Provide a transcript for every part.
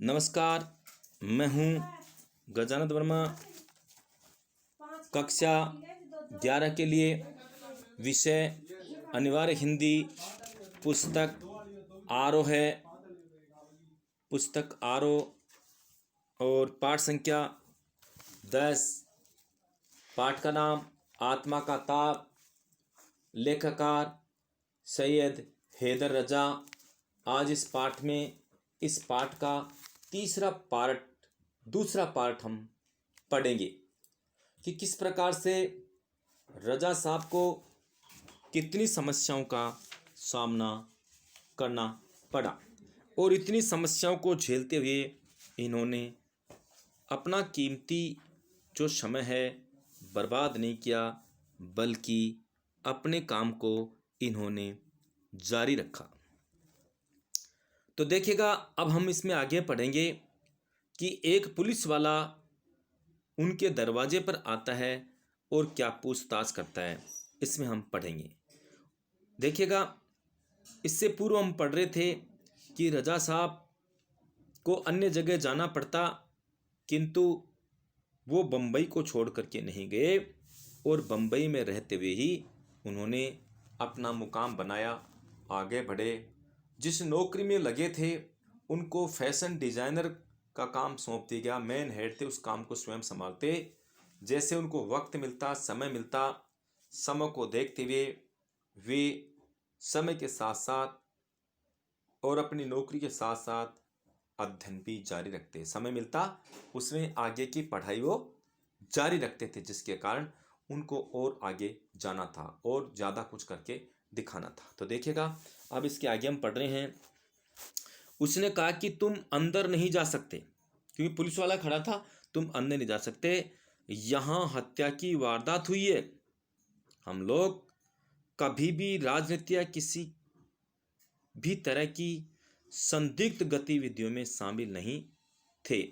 नमस्कार, मैं हूँ गजानंद वर्मा। कक्षा 11 के लिए विषय अनिवार्य हिंदी पुस्तक आरो है। पुस्तक आरो और पाठ संख्या 10। पाठ का नाम आत्मा का ताप। लेखकार सैयद हैदर रजा। आज इस पाठ का दूसरा पार्ट हम पढ़ेंगे कि किस प्रकार से रजा साहब को कितनी समस्याओं का सामना करना पड़ा और इतनी समस्याओं को झेलते हुए इन्होंने अपना कीमती जो समय है बर्बाद नहीं किया, बल्कि अपने काम को इन्होंने जारी रखा। तो देखिएगा, अब हम इसमें आगे पढ़ेंगे कि एक पुलिस वाला उनके दरवाजे पर आता है और क्या पूछताछ करता है, इसमें हम पढ़ेंगे। देखिएगा, इससे पूर्व हम पढ़ रहे थे कि रजा साहब को अन्य जगह जाना पड़ता, किंतु वो बम्बई को छोड़ करके नहीं गए और बम्बई में रहते हुए ही उन्होंने अपना मुकाम बनाया, आगे बढ़े। जिस नौकरी में लगे थे उनको फैशन डिज़ाइनर का काम सौंप दिया गया। मेन हेड थे, उस काम को स्वयं संभालते। जैसे उनको वक्त मिलता, समय मिलता, समय को देखते हुए वे समय के साथ साथ और अपनी नौकरी के साथ साथ अध्ययन भी जारी रखते। समय मिलता उसमें आगे की पढ़ाई वो जारी रखते थे, जिसके कारण उनको और आगे जाना था और ज़्यादा कुछ करके दिखाना था। तो देखिएगा, अब इसके आगे हम पढ़ रहे हैं। उसने कहा कि तुम अंदर नहीं जा सकते, क्योंकि पुलिस वाला खड़ा था। तुम अंदर नहीं जा सकते, यहाँ हत्या की वारदात हुई है। हम लोग कभी भी राजनीति या किसी भी तरह की संदिग्ध गतिविधियों में शामिल नहीं थे।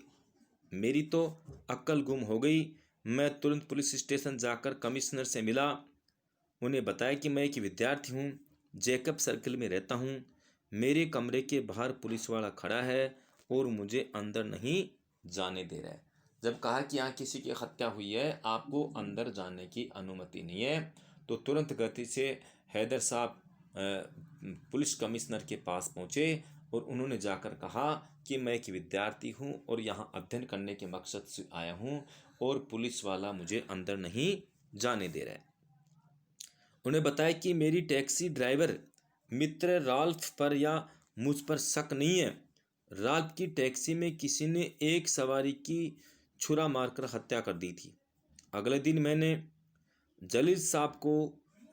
मेरी तो अक्ल गुम हो गई। मैं तुरंत पुलिस स्टेशन जाकर कमिश्नर से मिला, उन्हें बताया कि मैं एक विद्यार्थी हूँ, जैकब सर्किल में रहता हूँ। मेरे कमरे के बाहर पुलिस वाला खड़ा है और मुझे अंदर नहीं जाने दे रहा है। जब कहा कि यहाँ किसी की हत्या हुई है, आपको अंदर जाने की अनुमति नहीं है, तो तुरंत गति से हैदर साहब पुलिस कमिश्नर के पास पहुँचे और उन्होंने जाकर कहा कि मैं एक विद्यार्थी हूँ और यहाँ अध्ययन करने के मकसद से आया हूँ और पुलिस वाला मुझे अंदर नहीं जाने दे रहा है। उन्हें बताया कि मेरी टैक्सी ड्राइवर मित्र राल्फ पर या मुझ पर शक नहीं है। राल्फ की टैक्सी में किसी ने एक सवारी की छुरा मारकर हत्या कर दी थी। अगले दिन मैंने जलील साहब को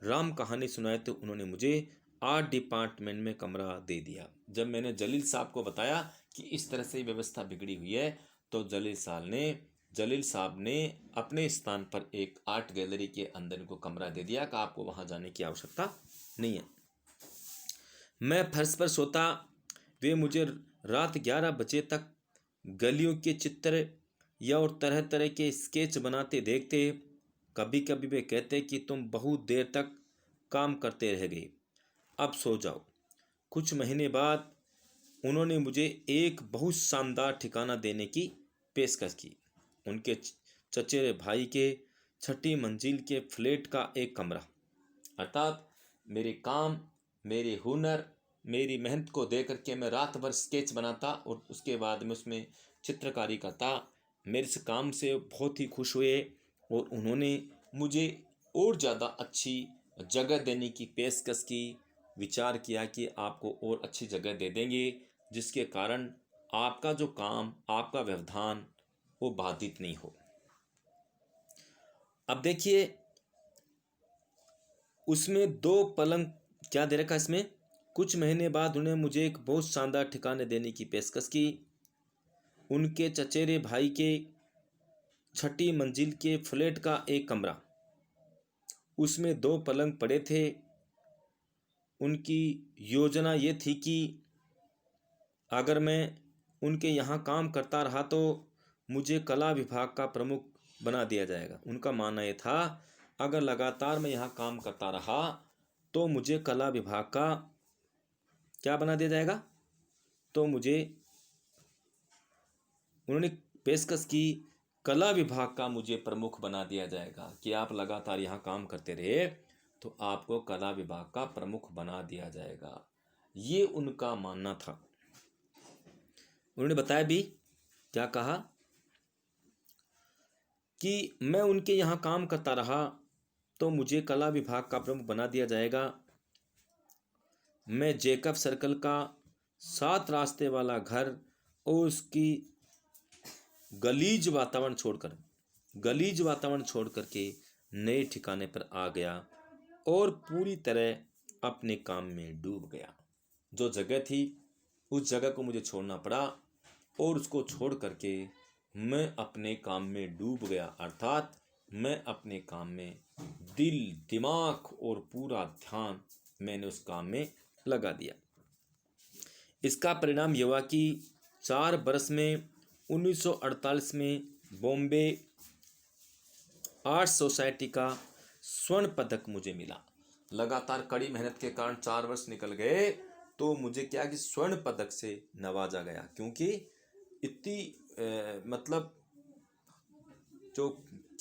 राम कहानी सुनाई तो उन्होंने मुझे आर्ट डिपार्टमेंट में कमरा दे दिया। जब मैंने जलील साहब को बताया कि इस तरह से व्यवस्था बिगड़ी हुई है, तो जलील साहब ने अपने स्थान पर एक आर्ट गैलरी के अंदर को कमरा दे दिया कि आपको वहाँ जाने की आवश्यकता नहीं है। मैं फर्श पर सोता, वे मुझे रात 11 बजे तक गलियों के चित्र या और तरह तरह के स्केच बनाते देखते। कभी कभी वे कहते कि तुम बहुत देर तक काम करते रह गए, अब सो जाओ। कुछ महीने बाद उन्होंने मुझे एक बहुत शानदार ठिकाना देने की पेशकश की। उनके चचेरे भाई के 6ठी मंजिल के फ्लैट का एक कमरा। अर्थात मेरे काम, मेरे हुनर, मेरी मेहनत को देख करके मैं रात भर स्केच बनाता और उसके बाद में उसमें चित्रकारी करता। मेरे इस काम से बहुत ही खुश हुए और उन्होंने मुझे और ज़्यादा अच्छी जगह देने की पेशकश की। विचार किया कि आपको और अच्छी जगह दे देंगे, जिसके कारण आपका जो काम, आपका व्यवधान वो बाधित नहीं हो। अब देखिए, उसमें 2 पलंग क्या दे रखा इसमें। कुछ महीने बाद उन्हें मुझे एक बहुत शानदार ठिकाने देने की पेशकश की। उनके चचेरे भाई के 6ठी मंजिल के फ्लैट का एक कमरा, उसमें 2 पलंग पड़े थे। उनकी योजना ये थी कि अगर मैं उनके यहाँ काम करता रहा तो मुझे कला विभाग का प्रमुख बना दिया जाएगा। उनका मानना ये था, अगर लगातार मैं यहाँ काम करता रहा तो मुझे कला विभाग का क्या बना दिया जाएगा, तो मुझे उन्होंने पेशकश की कला विभाग का मुझे प्रमुख बना दिया जाएगा कि आप लगातार यहाँ काम करते रहे तो आपको कला विभाग का प्रमुख बना दिया जाएगा। ये उनका मानना था। उन्होंने बताया भी, क्या कहा कि मैं उनके यहाँ काम करता रहा तो मुझे कला विभाग का प्रमुख बना दिया जाएगा। मैं जेकब सर्कल का 7 रास्ते वाला घर और उसकी गलीज वातावरण छोड़ करके नए ठिकाने पर आ गया और पूरी तरह अपने काम में डूब गया। जो जगह थी उस जगह को मुझे छोड़ना पड़ा और उसको छोड़ करके मैं अपने काम में डूब गया, अर्थात मैं अपने काम में दिल दिमाग और पूरा ध्यान मैंने उस काम में लगा दिया। इसका परिणाम यह हुआ कि 4 बरस में 1948 में बॉम्बे आर्ट सोसाइटी का स्वर्ण पदक मुझे मिला। लगातार कड़ी मेहनत के कारण 4 वर्ष निकल गए तो मुझे क्या कि स्वर्ण पदक से नवाजा गया, क्योंकि इतनी मतलब जो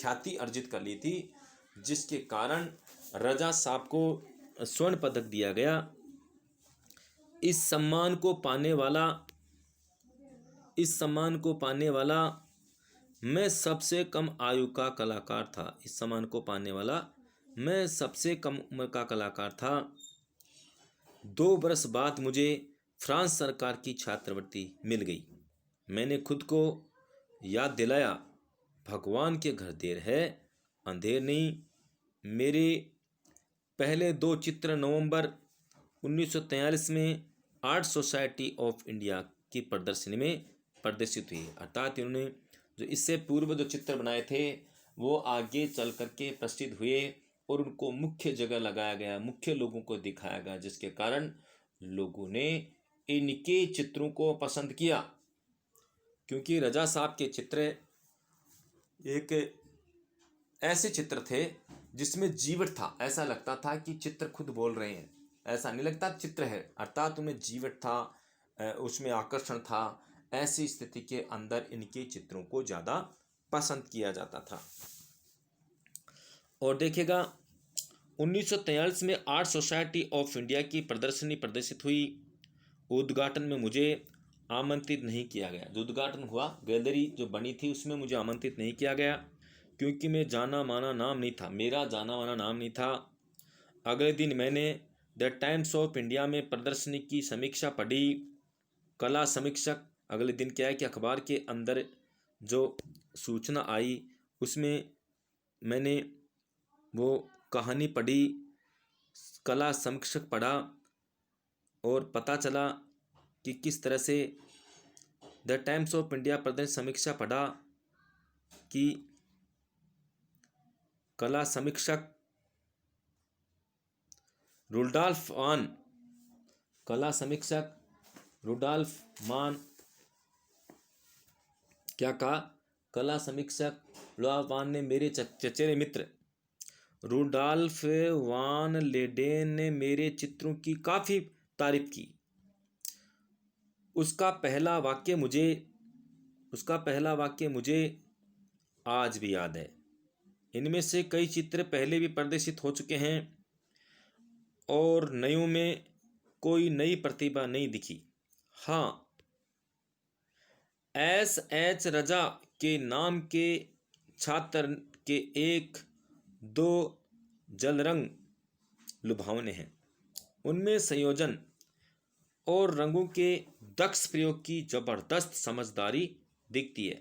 ख्याति अर्जित कर ली थी, जिसके कारण रजा साहब को स्वर्ण पदक दिया गया। इस सम्मान को पाने वाला मैं सबसे कम आयु का कलाकार था। इस सम्मान को पाने वाला मैं सबसे कम उम्र का कलाकार था। 2 बरस बाद मुझे फ्रांस सरकार की छात्रवृत्ति मिल गई। मैंने खुद को याद दिलाया, भगवान के घर देर है अंधेर नहीं। मेरे पहले 2 चित्र नवंबर 1943 में आर्ट सोसाइटी ऑफ इंडिया की प्रदर्शनी में प्रदर्शित हुई, अर्थात इन्होंने जो इससे पूर्व जो चित्र बनाए थे वो आगे चल करके प्रसिद्ध हुए और उनको मुख्य जगह लगाया गया, मुख्य लोगों को दिखाया गया, जिसके कारण लोगों ने इनके चित्रों को पसंद किया। क्योंकि रजा साहब के चित्र एक ऐसे चित्र थे जिसमें जीवट था, ऐसा लगता था कि चित्र खुद बोल रहे हैं, ऐसा नहीं लगता चित्र है, अर्थात उनमें जीवट था, उसमें आकर्षण था। ऐसी स्थिति के अंदर इनके चित्रों को ज़्यादा पसंद किया जाता था। और देखिएगा 1943 में आर्ट सोसाइटी ऑफ इंडिया की प्रदर्शनी प्रदर्शित हुई। उद्घाटन में मुझे आमंत्रित नहीं किया गया। जो उद्घाटन हुआ, गैलरी जो बनी थी, उसमें मुझे आमंत्रित नहीं किया गया क्योंकि मैं जाना माना नाम नहीं था, मेरा जाना माना नाम नहीं था। अगले दिन मैंने द टाइम्स ऑफ इंडिया में प्रदर्शनी की समीक्षा पढ़ी। कला समीक्षक, अगले दिन क्या है कि अखबार के अंदर जो सूचना आई उसमें मैंने वो कहानी पढ़ी, कला समीक्षक पढ़ा और पता चला कि किस तरह से द टाइम्स ऑफ इंडिया प्रदर्शनी समीक्षा पढ़ा कि कला समीक्षक रुडॉल्फ मान क्या कहा, कला समीक्षक रुडॉल्फ वान ने मेरे चचेरे मित्र रुडॉल्फ वान लेडेन ने मेरे चित्रों की काफ़ी तारीफ की। उसका पहला वाक्य मुझे आज भी याद है। इनमें से कई चित्र पहले भी प्रदर्शित हो चुके हैं और नयों में कोई नई प्रतिभा नहीं दिखी। हाँ, S.H. रजा के नाम के छात्र के 1-2 जलरंग लुभावने हैं। उनमें संयोजन और रंगों के दक्ष प्रयोग की जबरदस्त समझदारी दिखती है।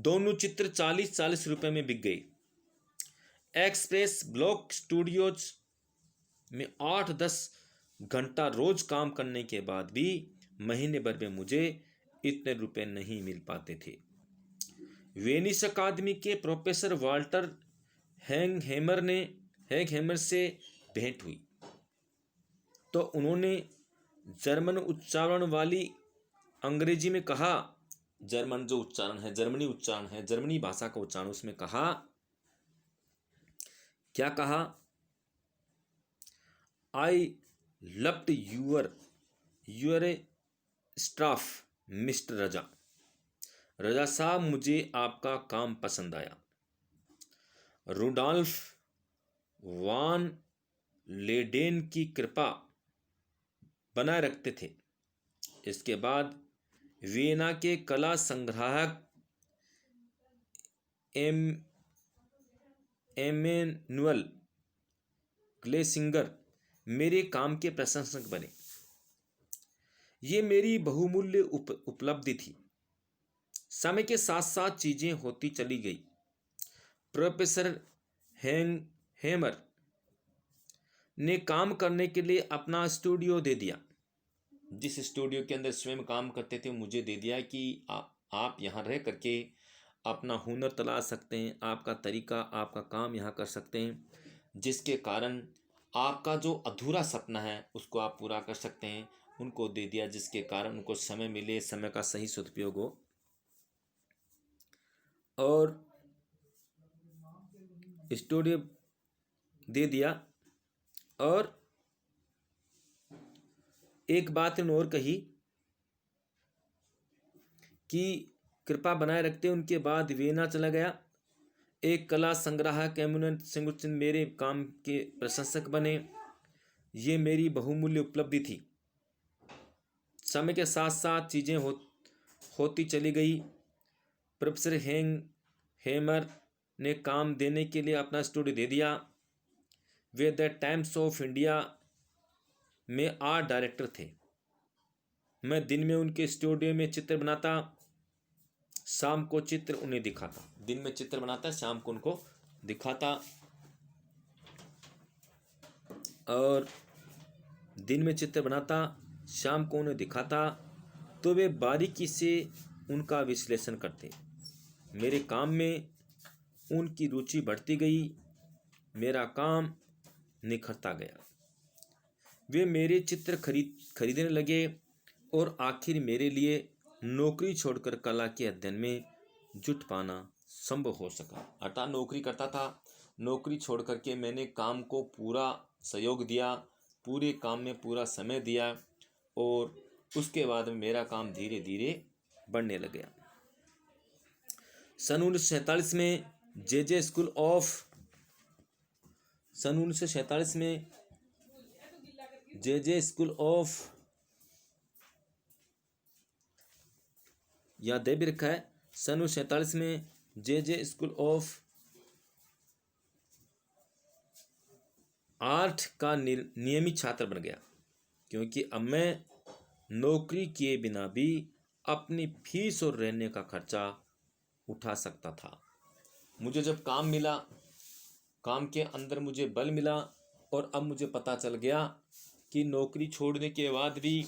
दोनों चित्र 40-40 रुपए में बिक गए। एक्सप्रेस ब्लॉक स्टूडियोज में 8-10 घंटा रोज काम करने के बाद भी महीने भर में मुझे इतने रुपए नहीं मिल पाते थे। वेनिस अकादमी के प्रोफेसर वाल्टर हैंगहेमर से भेंट हुई तो उन्होंने जर्मन उच्चारण वाली अंग्रेजी में कहा, जर्मन जो उच्चारण है, जर्मनी उच्चारण है, जर्मनी भाषा का उच्चारण, उसमें कहा, क्या कहा, I loved your staff mister Raza, Raza साहब मुझे आपका काम पसंद आया। रुडॉल्फ वान लेडेन की कृपा बनाए रखते थे। इसके बाद वियना के कला संग्राहक एमेनुअल ग्लेसिंगर मेरे काम के प्रशंसक बने। ये मेरी बहुमूल्य उपलब्धि थी। समय के साथ साथ चीजें होती चली गई। प्रोफेसर हेमर ने काम करने के लिए अपना स्टूडियो दे दिया। जिस स्टूडियो के अंदर स्वयं काम करते थे मुझे दे दिया कि आप यहाँ रह करके अपना हुनर तलाश सकते हैं, आपका तरीका, आपका काम यहाँ कर सकते हैं, जिसके कारण आपका जो अधूरा सपना है उसको आप पूरा कर सकते हैं। उनको दे दिया जिसके कारण उनको समय मिले, समय का सही सदुपयोग हो। और स्टूडियो दे दिया। और एक बात उन्होंने और कही कि कृपा बनाए रखते। उनके बाद वियना चला गया। एक कला संग्राहक एमुनन सिंगुचिन मेरे काम के प्रशंसक बने। ये मेरी बहुमूल्य उपलब्धि थी। समय के साथ साथ चीज़ें होती चली गई। प्रोफेसर हेमर ने काम देने के लिए अपना स्टूडियो दे दिया। Way the times of India में आर्ट डायरेक्टर थे। मैं दिन में उनके स्टूडियो में चित्र बनाता, शाम को चित्र उन्हें दिखाता। दिन में चित्र बनाता, शाम को उनको दिखाता। और दिन में चित्र बनाता, शाम को उन्हें दिखाता, तो वे बारीकी से उनका विश्लेषण करते। मेरे काम में उनकी रुचि बढ़ती गई। मेरा काम निखरता गया। वे मेरे चित्र खरीदने लगे और आखिर मेरे लिए नौकरी छोड़कर कला के अध्ययन में जुट पाना संभव हो सका। अर्थात नौकरी करता था, नौकरी छोड़ करके मैंने काम को पूरा सहयोग दिया, पूरे काम में पूरा समय दिया और उसके बाद मेरा काम धीरे धीरे बढ़ने लग गया। सन 1947 में जे स्कूल ऑफ स्कूल ऑफ याद भी रखा है। सन 1947 में जे स्कूल ऑफ आर्ट का नियमित छात्र बन गया, क्योंकि अब मैं नौकरी किए बिना भी अपनी फीस और रहने का खर्चा उठा सकता था। मुझे जब काम मिला, काम के अंदर मुझे बल मिला और अब मुझे पता चल गया कि नौकरी छोड़ने के बाद भी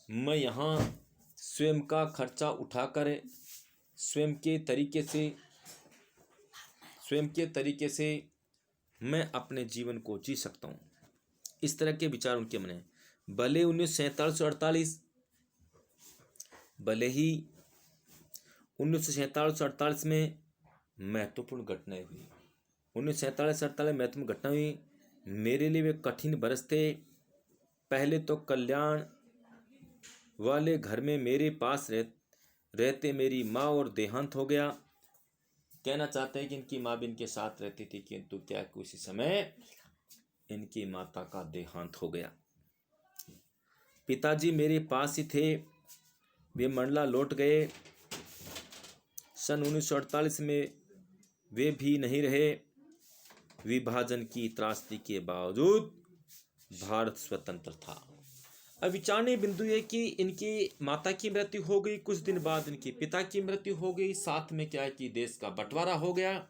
मैं यहाँ स्वयं का खर्चा उठाकर स्वयं के तरीके से मैं अपने जीवन को जी सकता हूँ। इस तरह के विचार उनके मन में। भले 1947-48 में महत्वपूर्ण घटनाएं हुई। 1947-48 महत्वपूर्ण घटना हुई। मेरे लिए वे कठिन बरस थे। पहले तो कल्याण वाले घर में मेरे पास रहते मेरी माँ और देहांत हो गया। कहना चाहते हैं कि इनकी माँ भी इनके साथ रहती थी, किंतु क्या उसी समय इनकी माता का देहांत हो गया। पिताजी मेरे पास ही थे, वे मंडला लौट गए। सन 1948 में वे भी नहीं रहे। विभाजन की त्रासदी के बावजूद भारत स्वतंत्र था। अब विचारणीय बिंदु है कि इनकी माता की मृत्यु हो गई, कुछ दिन बाद इनके पिता की मृत्यु हो गई, साथ में क्या है कि देश का बंटवारा हो गया।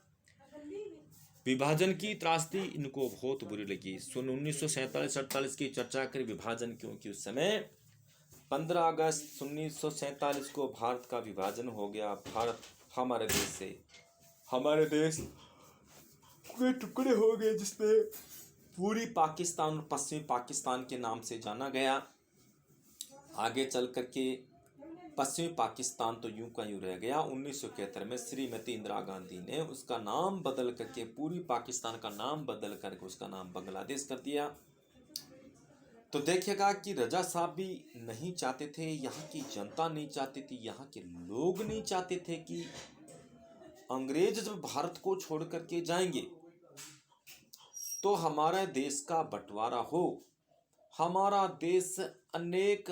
विभाजन की त्रासदी इनको बहुत बुरी लगी। सन 1947-48 की चर्चा करें विभाजन, क्योंकि उस समय 15 अगस्त 1947 को भारत का विभाजन हो गया। भारत हमारे देश के टुकड़े हो गए, जिसमें पूरी पाकिस्तान और पश्चिमी पाकिस्तान के नाम से जाना गया। आगे चल करके पश्चिमी पाकिस्तान तो यूं का यूं रह गया। 1971 में श्रीमती इंदिरा गांधी ने उसका नाम बदल करके, पूरी पाकिस्तान का नाम बदल करके उसका नाम बांग्लादेश कर दिया। तो देखिएगा कि रजा साहब भी नहीं चाहते थे, यहाँ की जनता नहीं चाहती थी, यहाँ के लोग नहीं चाहते थे कि अंग्रेज जब भारत को छोड़ करके जाएंगे तो हमारे देश का बंटवारा हो, हमारा देश अनेक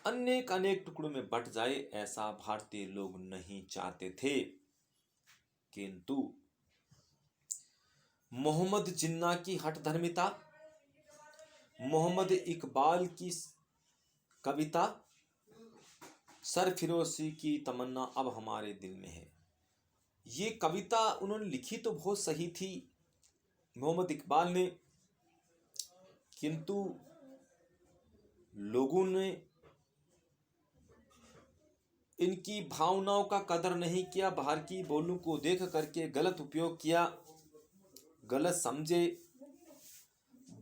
अनेक अनेक टुकड़ों में बट जाए, ऐसा भारतीय लोग नहीं चाहते थे। किंतु मोहम्मद जिन्ना की हठधर्मिता, मोहम्मद इकबाल की कविता, सरफिरोशी की तमन्ना अब हमारे दिल में है। ये कविता उन्होंने लिखी तो बहुत सही थी मोहम्मद इकबाल ने, किंतु लोगों ने इनकी भावनाओं का कदर नहीं किया, बाहर की बोलों को देख करके गलत उपयोग किया, गलत समझे।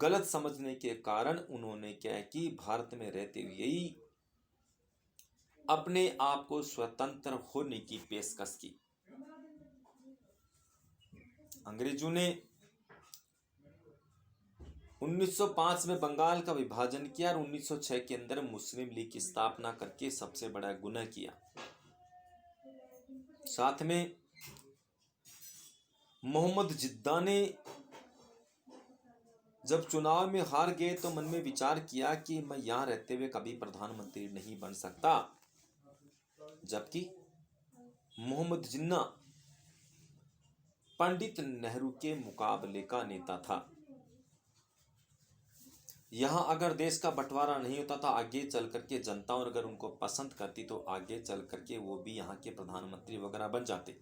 गलत समझने के कारण उन्होंने क्या कि भारत में रहते हुए ही अपने आप को स्वतंत्र होने की पेशकश की। अंग्रेजों ने 1905 में बंगाल का विभाजन किया और 1906 के अंदर मुस्लिम लीग की स्थापना करके सबसे बड़ा गुनाह किया। साथ में मोहम्मद जिन्ना ने जब चुनाव में हार गए तो मन में विचार किया कि मैं यहां रहते हुए कभी प्रधानमंत्री नहीं बन सकता, जबकि मोहम्मद जिन्ना पंडित नेहरू के मुकाबले का नेता था। यहां अगर देश का बंटवारा नहीं होता था, आगे चल करके जनता और अगर उनको पसंद करती तो आगे चल करके वो भी यहाँ के प्रधानमंत्री वगैरह बन जाते।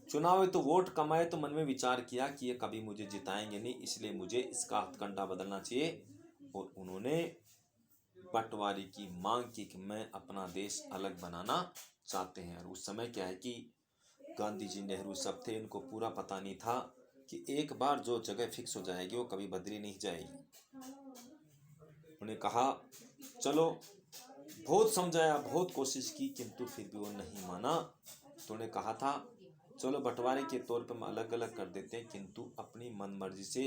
चुनाव में तो वोट कमाए तो मन में विचार किया कि ये कभी मुझे जिताएंगे नहीं, इसलिए मुझे इसका हथकंडा बदलना चाहिए। और उन्होंने बंटवारे की मांग की कि मैं अपना देश अलग बनाना चाहते हैं। और उस समय क्या है कि गांधी जी, नेहरू सब थे, इनको पूरा पता नहीं था कि एक बार जो जगह फिक्स हो जाएगी वो कभी बदली नहीं जाएगी। उन्हें कहा चलो, बहुत समझाया, बहुत कोशिश की, किंतु फिर भी वो नहीं माना। तो उन्हें कहा था चलो बंटवारे के तौर पर हम अलग अलग कर देते हैं, किंतु अपनी मन मर्जी से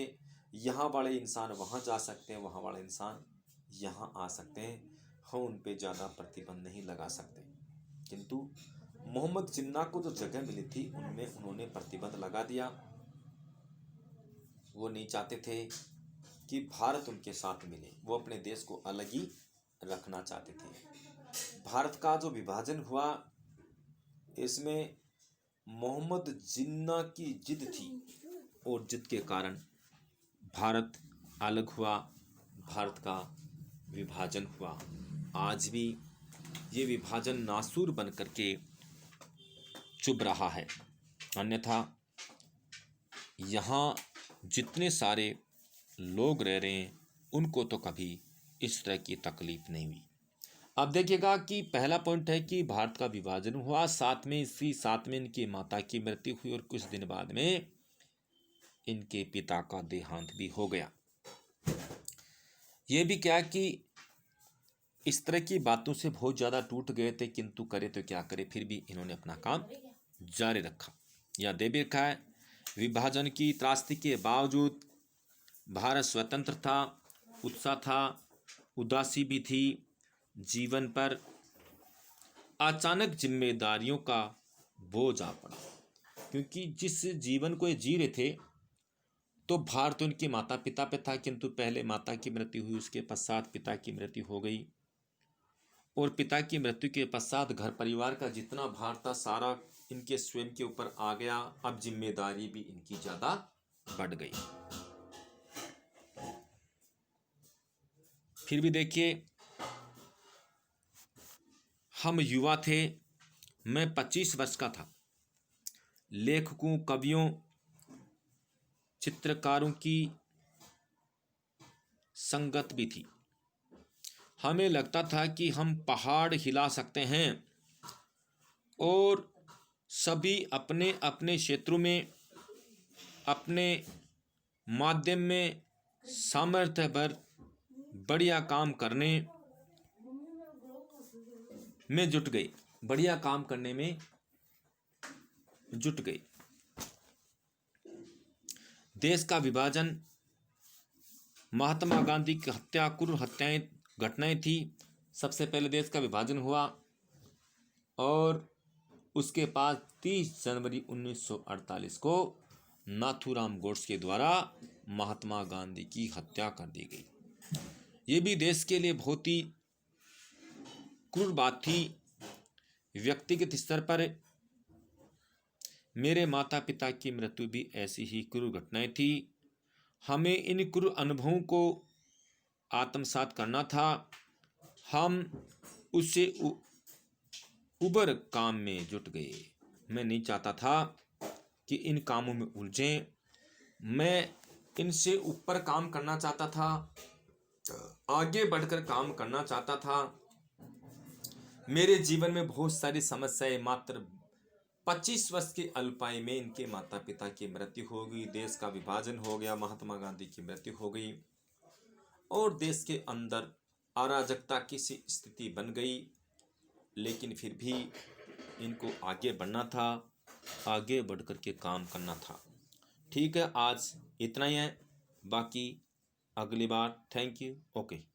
यहाँ वाले इंसान वहाँ जा सकते हैं, वहाँ वाले इंसान यहाँ आ सकते हैं, हम उन पे ज़्यादा प्रतिबंध नहीं लगा सकते। किंतु मोहम्मद जिन्ना को जो जगह मिली थी उनमें उन्होंने प्रतिबंध लगा दिया। वो नहीं चाहते थे कि भारत उनके साथ मिले, वो अपने देश को अलग ही रखना चाहते थे। भारत का जो विभाजन हुआ इसमें मोहम्मद जिन्ना की जिद थी और जिद के कारण भारत अलग हुआ, भारत का विभाजन हुआ। आज भी ये विभाजन नासूर बन करके चुभ रहा है, अन्यथा यहाँ जितने सारे लोग रह रहे हैं उनको तो कभी इस तरह की तकलीफ नहीं हुई। अब देखिएगा कि पहला पॉइंट है कि भारत का विभाजन हुआ, साथ में इनकी माता की मृत्यु हुई और कुछ दिन बाद में इनके पिता का देहांत भी हो गया। ये भी क्या कि इस तरह की बातों से बहुत ज़्यादा टूट गए थे, किंतु करे तो क्या करे, फिर भी इन्होंने अपना काम जारी रखा या दे भी रखा है। विभाजन की त्रासदी के बावजूद भारत स्वतंत्र था, उत्साह था, उदासी भी थी। जीवन पर अचानक जिम्मेदारियों का बोझ आ पड़ा, क्योंकि जिस जीवन को ये जी रहे थे तो भार तो उनके माता पिता पे था, किंतु पहले माता की मृत्यु हुई, उसके पश्चात पिता की मृत्यु हो गई और पिता की मृत्यु के पश्चात घर परिवार का जितना भार था सारा इनके स्वयं के ऊपर आ गया। अब जिम्मेदारी भी इनकी ज़्यादा बढ़ गई। फिर भी देखिए, हम युवा थे, मैं 25 वर्ष का था, लेखकों, कवियों, चित्रकारों की संगत भी थी। हमें लगता था कि हम पहाड़ हिला सकते हैं और सभी अपने अपने क्षेत्रों में अपने माध्यम में सामर्थ्य भर बढ़िया काम करने में जुट गई, बढ़िया काम करने में जुट गई। देश का विभाजन महात्मा गांधी की हत्या क्रूर हत्याएं घटनाएं थी। सबसे पहले देश का विभाजन हुआ और उसके बाद 30 जनवरी 1948 को नाथूराम गोड्से के द्वारा महात्मा गांधी की हत्या कर दी गई। ये भी देश के लिए बहुत ही क्रूर बात थी। व्यक्तिगत स्तर पर मेरे माता पिता की मृत्यु भी ऐसी ही क्रूर घटनाएं थी। हमें इन क्रूर अनुभवों को आत्मसात करना था। हम उससे उबर काम में जुट गए। मैं नहीं चाहता था कि इन कामों में उलझें। मैं इनसे ऊपर काम करना चाहता था, आगे बढ़कर काम करना चाहता था। मेरे जीवन में बहुत सारी समस्याएं, मात्र 25 वर्ष की अल्पायु में इनके माता पिता की मृत्यु हो गई, देश का विभाजन हो गया, महात्मा गांधी की मृत्यु हो गई और देश के अंदर अराजकता की सी स्थिति बन गई। लेकिन फिर भी इनको आगे बढ़ना था, आगे बढ़ कर के काम करना था। ठीक है, आज इतना ही है, बाकी अगली बार। Thank you. ओके।